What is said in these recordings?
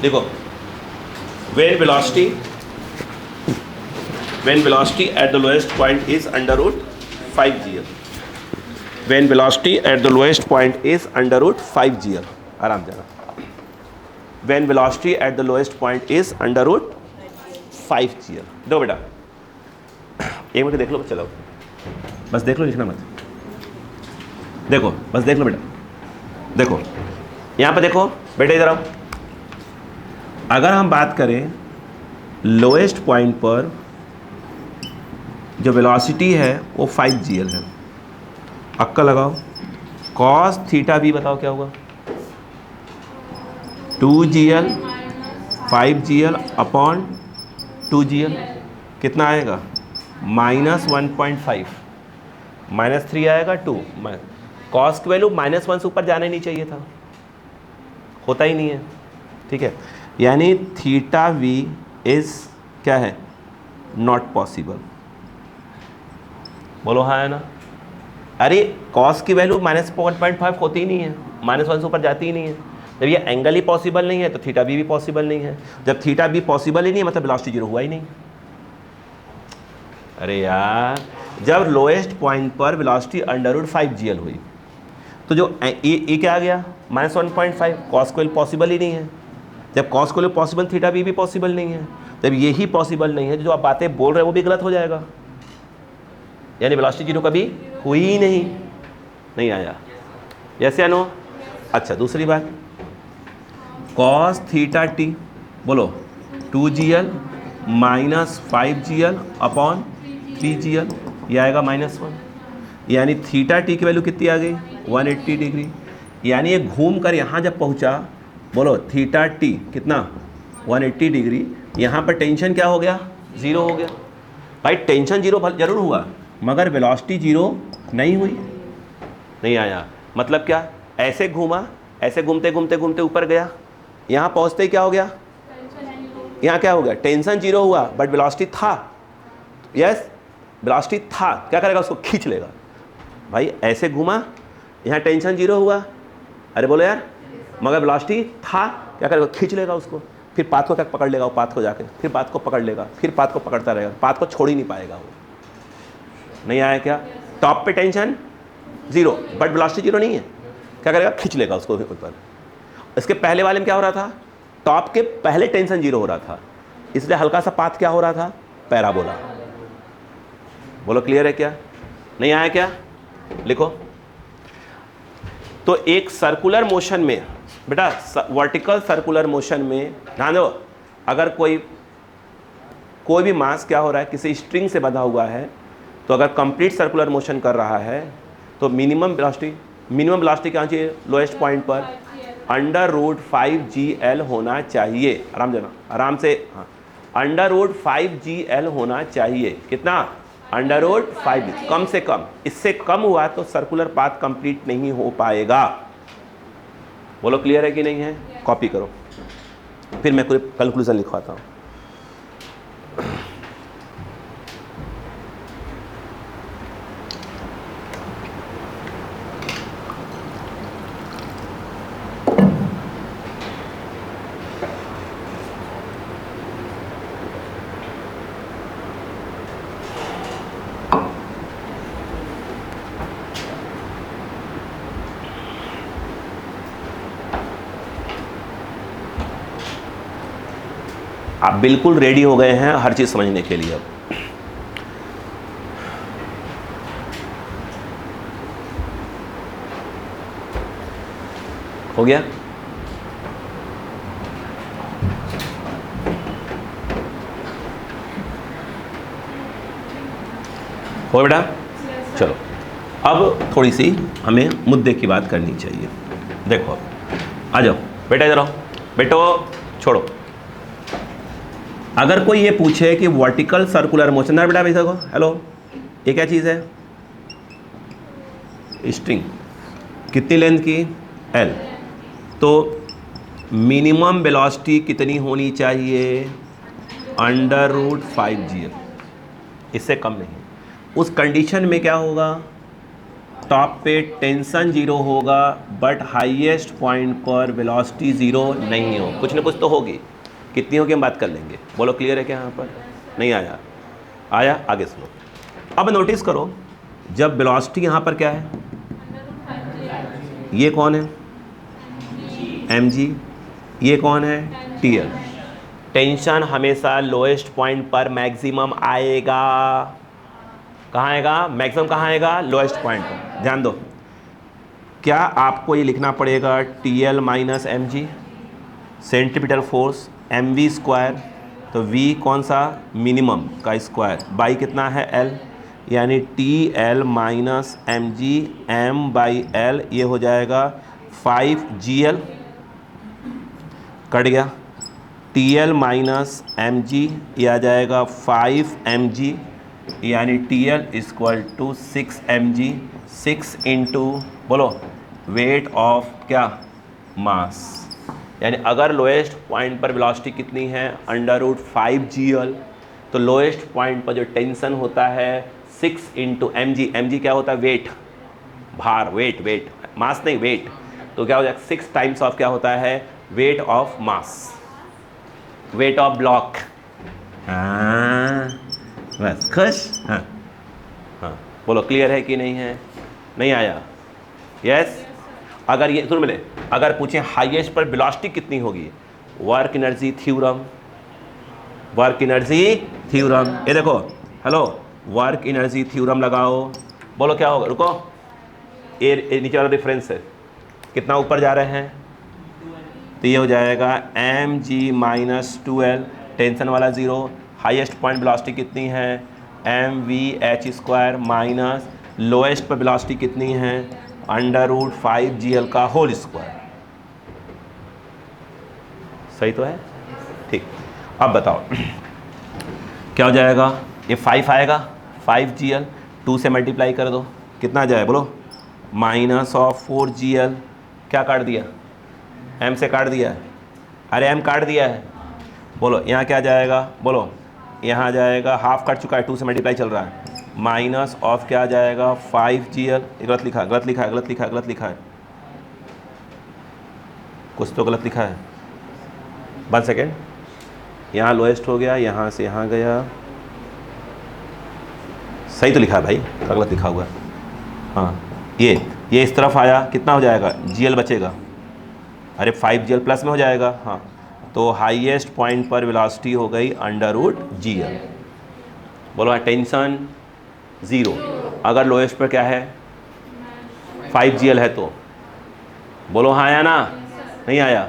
देखो, when velocity at the lowest point is under root 5 gl, when velocity at the lowest point is under root 5 gl, आराम जाना, when velocity at the lowest point is under root 5 gl। दो बेटा, एक minute देख लो, चलो बस देख लो, लिखना मत, देखो बस देख लो बेटा, देखो यहाँ पे देखो बेटे, इधर आओ। अगर हम बात करें लोएस्ट पॉइंट पर जो वेलोसिटी है वो 5 gl है, अक्का लगाओ, cos थीटा भी बताओ क्या होगा, 2 gl 5 gl अपॉन 2 gl, कितना आएगा -1.5, -3 आएगा 2, कॉस की वैल्यू -1 से ऊपर जाना ही नहीं चाहिए था, होता ही नहीं है, ठीक है, यानी थीटा वी इज क्या है, नॉट पॉसिबल। बोलो हाँ है ना, अरे कॉस की वैल्यू -1.5 होती ही नहीं है, -1 से ऊपर जाती ही नहीं है। जब ये एंगल ही पॉसिबल नहीं है तो थीटा बी भी पॉसिबल नहीं है, जब थीटा बी पॉसिबल ही नहीं है मतलब वेलोसिटी जीरो हुआ ही नहीं। अरे यार, जब लोएस्ट पॉइंट पर वेलोसिटी √5 gl हुई तो जो ये क्या आ गया -1.5, कॉस को पॉसिबल ही नहीं है, जब कॉस को पॉसिबल थीटा बी भी पॉसिबल नहीं है, जब यही पॉसिबल नहीं है जो आप बातें बोल रहे हैं वो भी गलत हो जाएगा, यानी वेलोसिटी जीरो कभी हुई ही नहीं आया। यस या नो? अच्छा, दूसरी बात, कॉस थीटा टी, बोलो 2 gl -5 gl अपॉन 3 gl, ये आएगा -1, यानी थीटा टी की वैल्यू कितनी आ गई 180 डिग्री, यानी ये घूम कर यहाँ जब पहुँचा, बोलो थीटा टी कितना 180 डिग्री, यहाँ पर टेंशन क्या हो गया, जीरो हो गया। भाई टेंशन जीरो जरूर हुआ मगर वेलोसिटी जीरो नहीं हुई, नहीं आया, मतलब क्या, ऐसे घूमा, ऐसे घूमते घूमते घूमते ऊपर गया, यहाँ पहुँचते ही क्या हो गया, यहाँ क्या हो गया, टेंशन जीरो हुआ बट वेलोसिटी था, यस वेलोसिटी था, क्या करेगा, उसको खींच लेगा। भाई ऐसे घूमा, यहाँ टेंशन जीरो हुआ, अरे बोलो यार, मगर वेलोसिटी था, क्या करेगा, खींच लेगा उसको, फिर पाथ को क्या पकड़ लेगा, वो पाथ को जाके फिर पाथ को पकड़ लेगा, फिर पाथ को पकड़ता रहेगा, पाथ को छोड़ ही नहीं पाएगा वो। नहीं आया क्या, टॉप पे tension zero but velocity zero नहीं है, क्या करेगा, खींच लेगा उसको ऊपर। इसके पहले वाले में क्या हो रहा था, टॉप के पहले टेंशन जीरो हो रहा था, इसलिए हल्का सा पाथ क्या हो रहा था, पैराबोला। बोलो क्लियर है क्या, नहीं आया क्या, लिखो। तो एक सर्कुलर मोशन में बेटा, वर्टिकल सर्कुलर मोशन में ध्यान दो, अगर कोई भी मास क्या हो रहा है, किसी स्ट्रिंग से बंधा हुआ है, तो अगर कंप्लीट सर्कुलर मोशन कर रहा है तो मिनिमम वेलोसिटी क्या चाहिए, लोएस्ट पॉइंट पर √5 gl होना चाहिए। आराम जाना, आराम से, हाँ, √5 gl होना चाहिए, कितना, √5, कम से कम, इससे कम हुआ तो सर्कुलर पाथ कंप्लीट नहीं हो पाएगा। बोलो क्लियर है कि नहीं है, कॉपी करो, फिर मैं कोई कंक्लूजन लिखवाता हूँ। आप बिल्कुल रेडी हो गए हैं हर चीज़ समझने के लिए। अब हो गया, हो बेटा, चलो अब थोड़ी सी हमें मुद्दे की बात करनी चाहिए। देखो आ जाओ बेटा, इधर आओ, बेटो छोड़ो। अगर कोई ये पूछे कि वर्टिकल सर्कुलर मोशन, ना बेटा भाई देखो, हेलो, ये क्या चीज़ है, स्ट्रिंग, कितनी लेंथ की, L, तो मिनिमम वेलोसिटी कितनी होनी चाहिए, √5 gl, इससे कम नहीं। उस कंडीशन में क्या होगा, टॉप पे टेंशन जीरो होगा बट हाईएस्ट पॉइंट पर वेलोसिटी जीरो नहीं हो, कुछ ना कुछ तो होगी। कितनी होगी हम बात कर लेंगे। बोलो क्लियर है क्या? यहाँ पर नहीं आया? आया? आगे सुनो। अब नोटिस करो, जब वेलोसिटी यहाँ पर क्या है, ये कौन है? mg, ये कौन है? TL। टेंशन हमेशा लोएस्ट पॉइंट पर मैक्सिमम आएगा। कहाँ आएगा? मैक्सिमम कहाँ आएगा? लोएस्ट पॉइंट पर। ध्यान दो, क्या आपको ये लिखना पड़ेगा TL minus mg, centripetal force mv square, तो v कौन सा? मिनिमम का स्क्वायर, बाई कितना है? l, यानी TL minus mg m by l, ये हो जाएगा 5gl। कट गया। TL माइनस mg ये आ जाएगा 5mg, यानी TL equal to 6mg। 6 into बोलो वेट ऑफ क्या? मास। यानी अगर लोएस्ट पॉइंट पर वेलोसिटी कितनी है? √5gl, तो लोएस्ट पॉइंट पर जो टेंशन होता है 6 इंटू mg। mg क्या होता है? वेट, भार, वेट, मास नहीं, वेट। तो क्या हो जाएगा? 6 टाइम्स ऑफ क्या होता है? Weight of mass, weight of block. बस खुश? हाँ, बोलो क्लियर है कि नहीं है? नहीं आया? यस। अगर ये सुन मिले, अगर पूछें हाईएस्ट पर वेलोसिटी कितनी होगी, work energy theorem, work energy theorem, ये देखो, हेलो, वर्क एनर्जी थ्योरम लगाओ। बोलो क्या होगा? रुको, ये नीचे वाला डिफरेंस है, कितना ऊपर जा रहे हैं, तो ये हो जाएगा mg माइनस 2l, टेंशन वाला ज़ीरो। हाईएस्ट पॉइंट वेलोसिटी कितनी है? mvh स्क्वायर माइनस लोएस्ट पर वेलोसिटी कितनी है? √5gl का होल स्क्वायर। सही तो है? ठीक। अब बताओ क्या हो जाएगा? ये 5 आएगा, 5gl, 2 से मल्टीप्लाई कर दो, कितना आ जाए? बोलो माइनस ऑफ 4gl। क्या काट दिया? m से काट दिया है। अरे m काट दिया है। बोलो यहाँ क्या जाएगा? बोलो यहाँ जाएगा, हाफ कट चुका है, 2 से मल्टीप्लाई चल रहा है, माइनस ऑफ क्या आ जाएगा? 5gl। गलत लिखा है, कुछ तो गलत लिखा है। 1 सेकेंड, यहाँ लोएस्ट हो गया, यहाँ से यहाँ गया, सही तो लिखा है भाई, गलत लिखा हुआ है। हाँ, ये इस तरफ आया, कितना हो जाएगा? gl बचेगा। अरे 5gl प्लस में हो जाएगा। हाँ, तो हाईएस्ट पॉइंट पर वेलोसिटी हो गई √gl। बोलो टेंशन ज़ीरो, अगर लोएस्ट पर क्या है? 5gl है, तो बोलो हाँ आया ना? नहीं आया?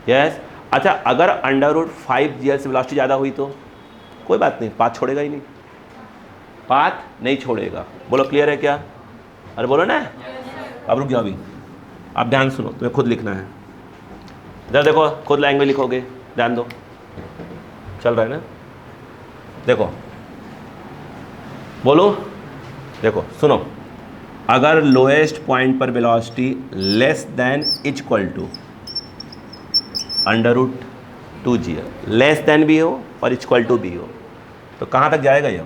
यस। अच्छा, अगर √5gl से वेलोसिटी ज़्यादा हुई तो कोई बात नहीं, पाथ छोड़ेगा ही नहीं, पाथ नहीं छोड़ेगा। बोलो क्लियर है क्या? अरे बोलो ना। अब रुक जाओ, अभी आप ध्यान सुनो, तुम्हें खुद लिखना है। इधर देखो, खुद लैंग्वेज लिखोगे, ध्यान दो, चल रहा है ना? देखो, बोलो, देखो सुनो, अगर लोएस्ट पॉइंट पर velocity less than equal to √2gl, less than भी हो और इक्वल टू भी हो, तो कहाँ तक जाएगा ये?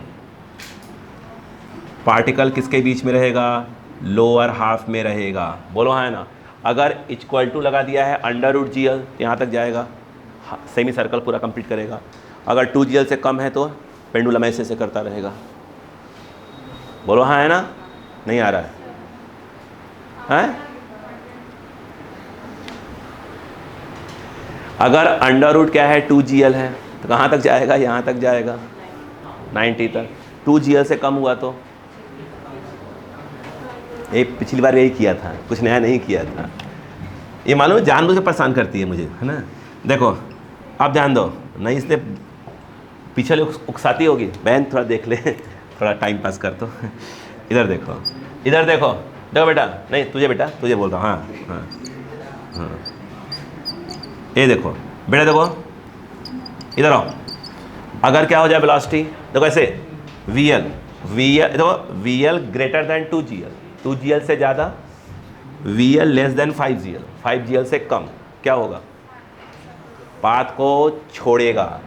पार्टिकल किसके बीच में रहेगा? लोअर हाफ में रहेगा। बोलो हाँ है ना? अगर इक्वल टू लगा दिया है √gl, यहाँ तक जाएगा, सेमी सर्कल पूरा कंप्लीट करेगा। अगर 2gl से कम है तो पेंडुलम ऐसे करता रहेगा। बोलो हाँ है ना? नहीं आ रहा है? अगर क्या है? 2gl है, तो कहाँ तक जाएगा? यहाँ तक जाएगा, 90 तक। 2gl से कम हुआ तो ये पिछली बार यही किया था, कुछ नया नहीं किया था। ये मालूम है, जानबूझ के परेशान करती है मुझे, है ना? देखो अब ध्यान दो, नहीं इसने पीछे उकसाती होगी, बहन थोड़ा देख ले, थोड़ा टाइम पास कर। तो इधर देखो, इधर देखो, देखो बेटा, नहीं तुझे बेटा, तुझे बोल रहा हूँ। हाँ हाँ हाँ, ये देखो बेटा, देखो इधर आओ। अगर क्या हो जाए वेलोसिटी, देखो ऐसे VL देखो, VL greater than 2gl, 2gl से ज़्यादा, VL less than 5gl, 5gl से कम, क्या होगा? पाथ को छोड़ेगा।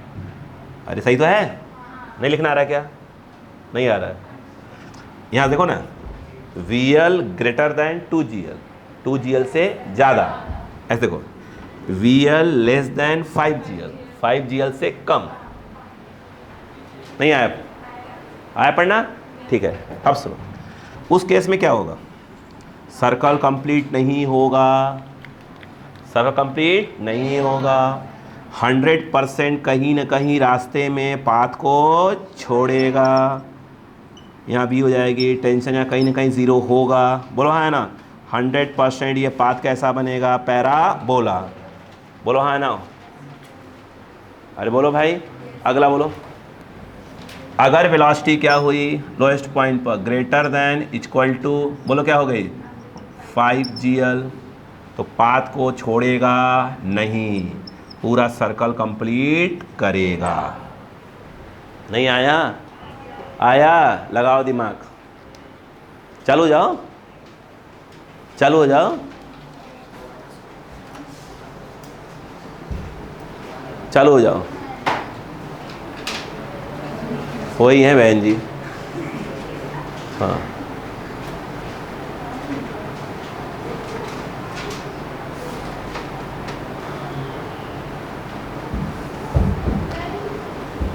अरे सही तो है? नहीं लिखना आ रहा है क्या? नहीं आ रहा है? यहाँ देखो ना, VL greater than 2GL, 2GL से ज़्यादा, ऐसे देखो VL less than 5GL, 5GL से कम। नहीं आया? आया पढ़ना? ठीक है। अब सुनो, उस केस में क्या होगा? सर्कल कंप्लीट नहीं होगा, सर्कल कंप्लीट नहीं होगा। 100% कहीं ना कहीं रास्ते में पाथ को छोड़ेगा। यहाँ भी हो जाएगी टेंशन, यहाँ कहीं ना कहीं ज़ीरो होगा। बोलो हाँ है ना? 100% ये पाथ कैसा बनेगा? पैराबोला। बोलो हाँ है ना? अरे बोलो भाई, अगला बोलो। अगर वेलोसिटी क्या हुई लोएस्ट पॉइंट पर? ग्रेटर देन इक्वल टू, बोलो क्या हो गई? 5GL। तो पाथ को छोड़ेगा नहीं, पूरा सर्कल कंप्लीट करेगा। नहीं आया? आया? लगाओ दिमाग, चालू हो जाओ, चालू हो जाओ, चालू हो जाओ। वही है बहन जी। हाँ,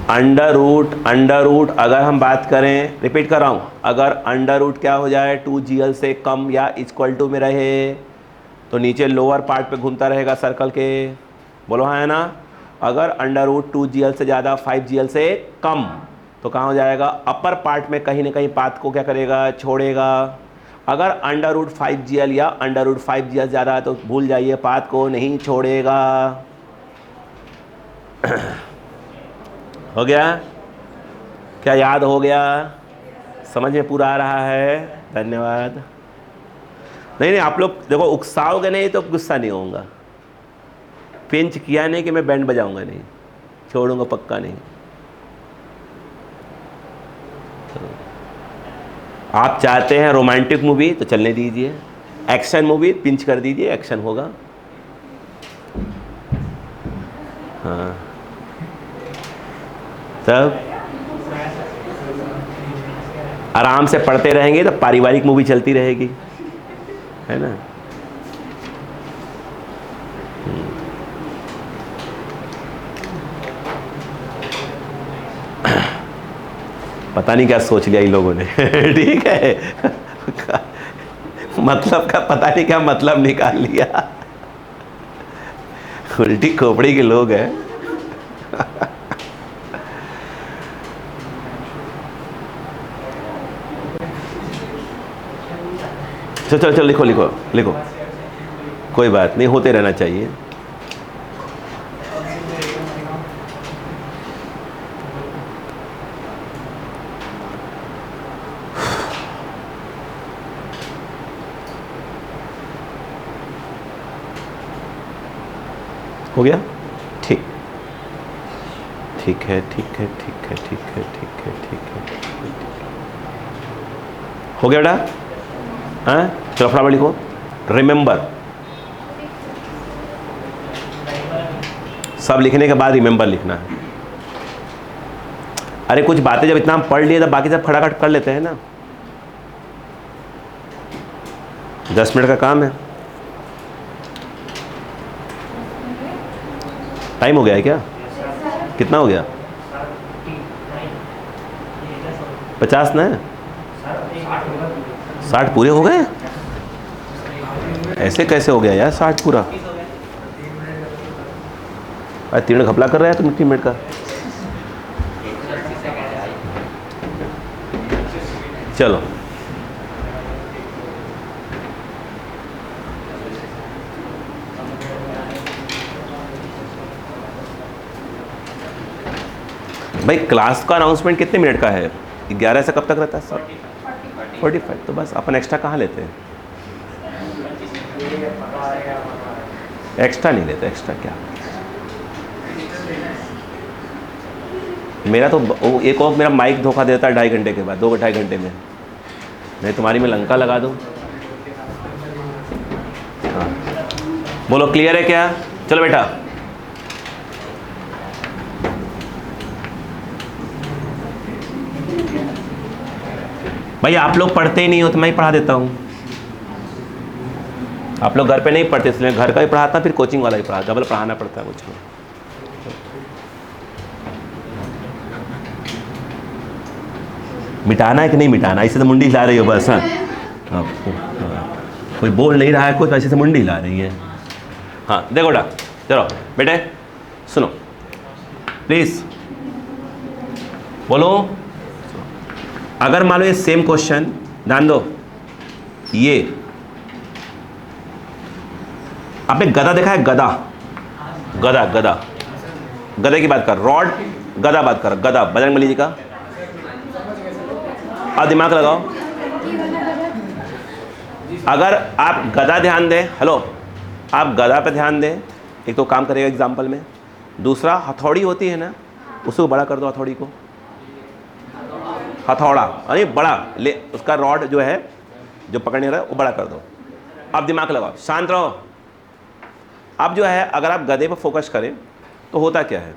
अंडर रूट अगर हम बात करें, रिपीट कर रहा हूँ, अगर अंडर रूट क्या हो जाए 2GL से कम या इक्वल टू में रहे तो नीचे लोअर पार्ट पे घूमता रहेगा सर्कल के। बोलो हाँ है ना? अगर अंडर रूट 2GL से ज़्यादा 5GL से कम तो कहाँ हो जाएगा? अपर पार्ट में कहीं ना कहीं पाथ को क्या करेगा? छोड़ेगा। अगर अंडर रूट 5GL या अंडर रूट 5GL ज़्यादा है तो भूल जाइए, पाथ को नहीं छोड़ेगा। हो गया? क्या याद हो गया? समझ में पूरा आ रहा है? धन्यवाद। नहीं, आप लोग देखो, उकसाओगे नहीं तो गुस्सा नहीं होऊंगा। पिंच किया नहीं कि मैं बैंड बजाऊंगा नहीं, छोड़ूंगा पक्का नहीं। आप चाहते हैं रोमांटिक मूवी तो चलने दीजिए, एक्शन मूवी पिंच कर दीजिए, एक्शन होगा। हाँ, तब आराम से पढ़ते रहेंगे तो पारिवारिक मूवी चलती रहेगी, है ना? पता नहीं क्या सोच लिया इन लोगों ने। ठीक है, मतलब का पता नहीं क्या मतलब निकाल लिया। उल्टी खोपड़ी के लोग हैं। चलो चलो लिखो लिखो लिखो, कोई बात नहीं, होते रहना चाहिए। हो गया? ठीक, ठीक है, ठीक है, ठीक है, ठीक है, ठीक है, ठीक है, हो गया बेटा? हाँ, चलो फटाफट लिखो। रिमेंबर, सब लिखने के बाद रिमेंबर लिखना है। अरे कुछ बातें जब इतना हम पढ़ लिए तो बाकी सब खटाखट कर लेते हैं ना। 10 मिनट का काम है। टाइम हो गया है क्या? कितना हो गया? 50 ना? 60 पूरे हो गए? ऐसे कैसे हो गया यार 60 पूरा? अरे 3 मिनट घपला कर रहा है तुम 3 मिनट का। चलो भाई, क्लास का अनाउंसमेंट कितने मिनट का है? 11 से कब तक रहता है? 45। तो बस अपन एक्स्ट्रा कहाँ लेते हैं? एक्स्ट्रा नहीं लेते। एक्स्ट्रा क्या? मेरा तो एक और मेरा माइक धोखा देता है 2.5 घंटे के बाद, 2-2.5 घंटे में। मैं तुम्हारी में लंका लगा दूँ? हाँ, बोलो क्लियर है क्या? चलो बेटा, भाई आप लोग पढ़ते ही नहीं हो तो मैं ही पढ़ा देता हूँ। आप लोग घर पे नहीं पढ़ते, इसलिए घर का ही पढ़ाता, फिर कोचिंग वाला ही पढ़ा, डबल पढ़ाना पड़ता है मुझको। मिटाना है कि नहीं मिटाना, ऐसे तो मुंडी हिला रही हो बस। हाँ कोई बोल नहीं रहा है, कोई ऐसे से मुंडी हिला रही है। हाँ देखो बेटा, चलो बेटे सुनो प्लीज, बोलो। अगर मान लो ये सेम क्वेश्चन, ध्यान दो, ये आपने गधा देखा है? गधा, गधा गधा गधे की बात कर, रॉड गधा बात कर, गधा बजरंग बली जी का। अब दिमाग लगाओ, अगर आप गधा ध्यान दें, हेलो आप गधा पे ध्यान दें, एक तो काम करेगा एग्जाम्पल में। दूसरा हथौड़ी होती है ना, उसको बड़ा कर दो, हथौड़ी को, हथौड़ा अरे बड़ा ले, उसका रॉड जो है जो पकड़ने रहा है वो बड़ा कर दो। अब दिमाग लगाओ, शांत रहो। अब जो है अगर आप गधे पर फोकस करें तो होता क्या है,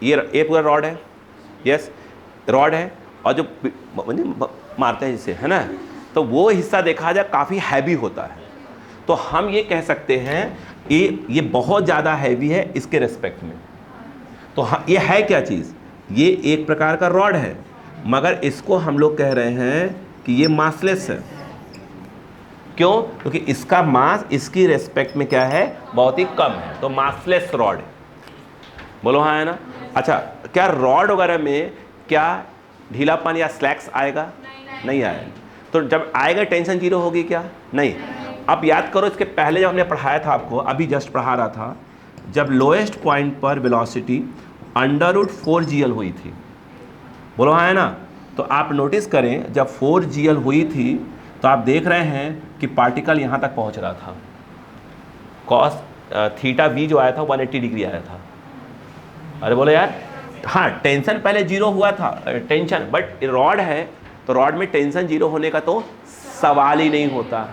ये पूरा रॉड है, यस रॉड है, और जो मारते हैं जिसे, है ना, तो वो हिस्सा देखा जाए काफ़ी हैवी होता है। तो हम ये कह सकते हैं ये बहुत ज़्यादा हैवी है इसके रेस्पेक्ट में। तो ये है क्या चीज़, ये एक प्रकार का रॉड है, मगर इसको हम लोग कह रहे हैं कि ये मासलेस है। क्यों? क्योंकि इसका मास इसकी रेस्पेक्ट में क्या है, बहुत ही कम है, तो मासलेस रॉड है। बोलो हाँ है ना। अच्छा, क्या रॉड वगैरह में क्या ढीलापन या स्लैक्स आएगा? नहीं आएगा। तो जब आएगा टेंशन जीरो होगी क्या? नहीं। अब याद करो, इसके पहले जब हमने पढ़ाया था आपको, अभी जस्ट पढ़ा रहा था, जब लोएस्ट पॉइंट पर वेलोसिटी √4gl हुई थी। बोलो हाँ है ना। तो आप नोटिस करें, जब 4gl हुई थी तो आप देख रहे हैं कि पार्टिकल यहाँ तक पहुँच रहा था। कॉस थीटा v जो आया था 180 डिग्री आया था। अरे बोलो यार, हाँ टेंशन पहले जीरो हुआ था, टेंशन, बट रॉड है तो रॉड में टेंशन जीरो होने का तो सवाल ही नहीं होता।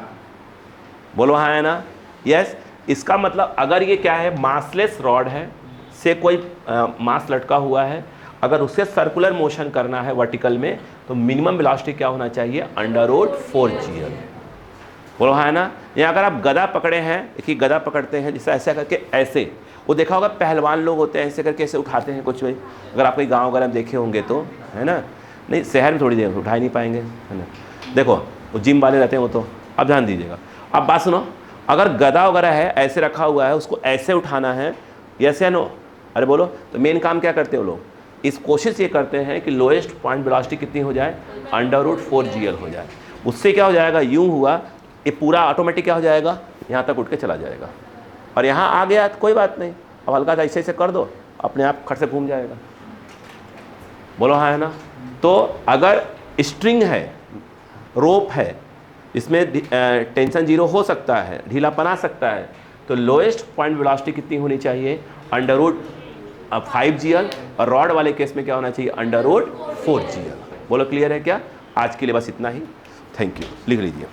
बोलो हाँ है ना। यस, इसका मतलब अगर ये क्या है, मासलेस रॉड है, से कोई मास लटका हुआ है, अगर उसे सर्कुलर मोशन करना है वर्टिकल में, तो मिनिमम वेलोसिटी क्या होना चाहिए, √4gl। बोलो हाँ है ना। या अगर आप गधा पकड़े हैं, देखिए गधा पकड़ते हैं जैसे ऐसे करके, ऐसे, वो देखा होगा पहलवान लोग होते हैं ऐसे करके ऐसे उठाते हैं कुछ भी, अगर आप कोई गाँव वगैरह में देखे होंगे तो, है ना। नहीं शहर में थोड़ी देर उठा ही नहीं पाएंगे, है ना। देखो वो जिम वाले रहते हैं वो तो। अब ध्यान दीजिएगा, अब बात सुनो, अगर गधा वगैरह है ऐसे रखा हुआ है, उसको ऐसे उठाना है, यस या नो, अरे बोलो। तो मेन काम क्या करते हो लोग, इस कोशिश ये करते हैं कि लोएस्ट पॉइंट वेलोसिटी कितनी हो जाए, √4gl हो जाए। उससे क्या हो जाएगा, यूं हुआ, ये पूरा ऑटोमेटिक क्या हो जाएगा, यहाँ तक उठ के चला जाएगा। और यहाँ आ गया तो कोई बात नहीं, अब हल्का सा ऐसे ऐसे कर दो, अपने आप खट से घूम जाएगा। बोलो हाँ है ना। तो अगर स्ट्रिंग है, रोप है, इसमें टेंशन जीरो हो सकता है, ढीलापन आ सकता है, तो लोएस्ट पॉइंट वेलोसिटी कितनी होनी चाहिए, √5gl, और रॉड वाले केस में क्या होना चाहिए, √4gl। बोलो क्लियर है क्या? आज के लिए बस इतना ही, थैंक यू, लिख लीजिए।